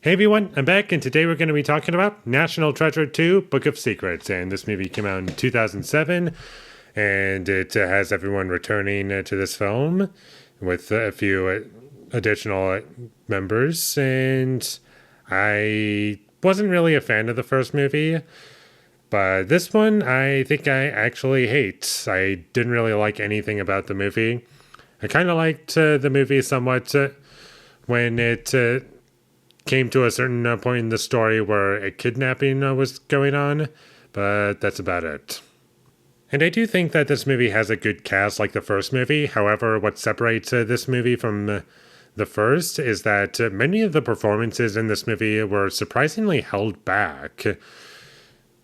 Hey everyone, I'm back, and today we're going to be talking about National Treasure 2 Book of Secrets. And this movie came out in 2007, and it has everyone returning to this film with a few additional members. And I wasn't really a fan of the first movie, but this one I think I actually hate. I didn't really like anything about the movie. I kind of liked the movie somewhat when it came to a certain point in the story where a kidnapping was going on, but that's about it. And I do think that this movie has a good cast like the first movie. However, what separates this movie from the first is that many of the performances in this movie were surprisingly held back.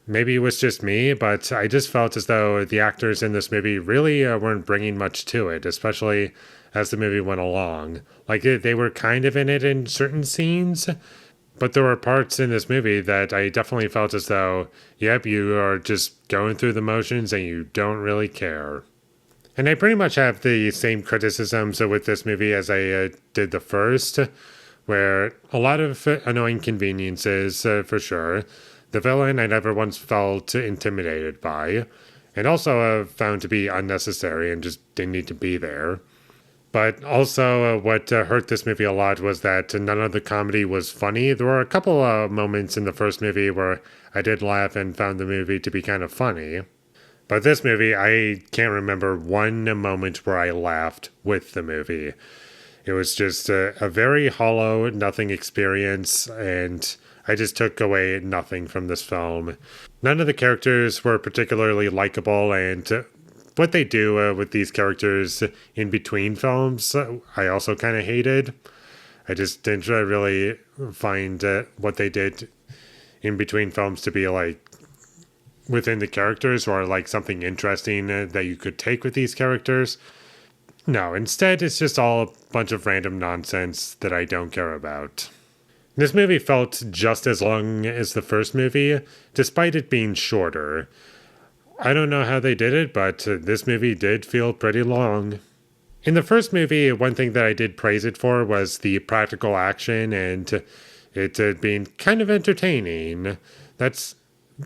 Maybe it was just me, but I just felt as though the actors in this movie really weren't bringing much to it, especially as the movie went along. Like, they were kind of in it in certain scenes, but there were parts in this movie that I definitely felt as though, yep, you are just going through the motions and you don't really care. And I pretty much have the same criticisms with this movie as I did the first, where a lot of annoying conveniences, for sure. The villain I never once felt intimidated by, and also found to be unnecessary and just didn't need to be there. But also, what hurt this movie a lot was that none of the comedy was funny. There were a couple of moments in the first movie where I did laugh and found the movie to be kind of funny. But this movie, I can't remember one moment where I laughed with the movie. It was just a very hollow, nothing experience, and I just took away nothing from this film. None of the characters were particularly likable, and what they do with these characters in between films, I also kind of hated. I just didn't really find what they did in between films to be like within the characters or like something interesting that you could take with these characters. No, instead it's just all a bunch of random nonsense that I don't care about. This movie felt just as long as the first movie, despite it being shorter. I don't know how they did it, but this movie did feel pretty long. In the first movie, one thing that I did praise it for was the practical action and it being kind of entertaining. That's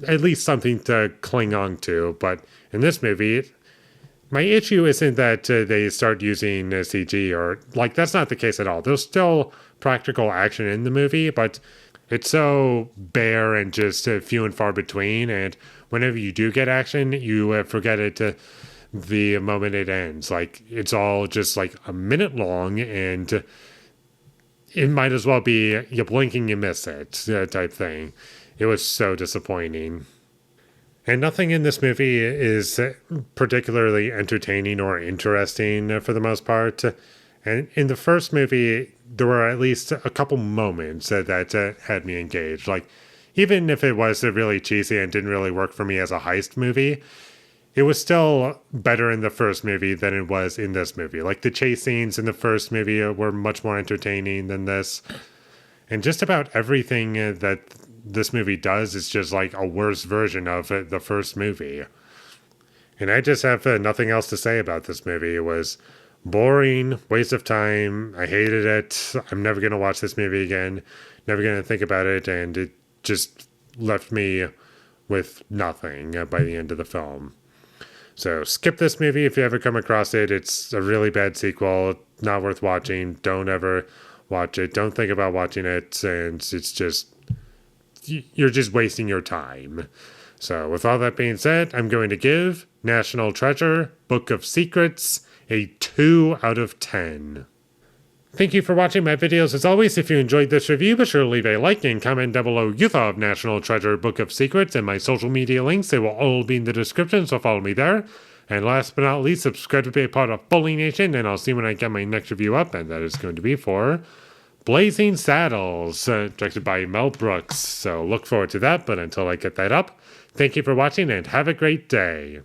at least something to cling on to, but in this movie, my issue isn't that they start using CG or like that's not the case at all. There's still practical action in the movie, but it's so bare and just few and far between. And whenever you do get action, you forget it the moment it ends. Like it's all just like a minute long, and it might as well be you blink and you miss it type thing. It was so disappointing. And nothing in this movie is particularly entertaining or interesting for the most part. And in the first movie, there were at least a couple moments that had me engaged. Like, even if it was really cheesy and didn't really work for me as a heist movie, it was still better in the first movie than it was in this movie. Like, the chase scenes in the first movie were much more entertaining than this. And just about everything that this movie does is just like a worse version of the first movie. And I just have nothing else to say about this movie. It was boring, waste of time. I hated it. I'm never going to watch this movie again. Never going to think about it. And it just left me with nothing by the end of the film. So skip this movie if you ever come across it. It's a really bad sequel. Not worth watching. Don't ever watch it. Don't think about watching it. And it's just, you're just wasting your time. So with all that being said, I'm going to give National Treasure Book of Secrets a 2 out of 10. Thank you for watching my videos. As always, if you enjoyed this review, be sure to leave a like and comment down below you thought of National Treasure Book of Secrets and my social media links. They will all be in the description, so follow me there. And last but not least, subscribe to be a part of Foley Nation, and I'll see when I get my next review up, and that is going to be for Blazing Saddles, directed by Mel Brooks. So look forward to that, but until I get that up, thank you for watching and have a great day.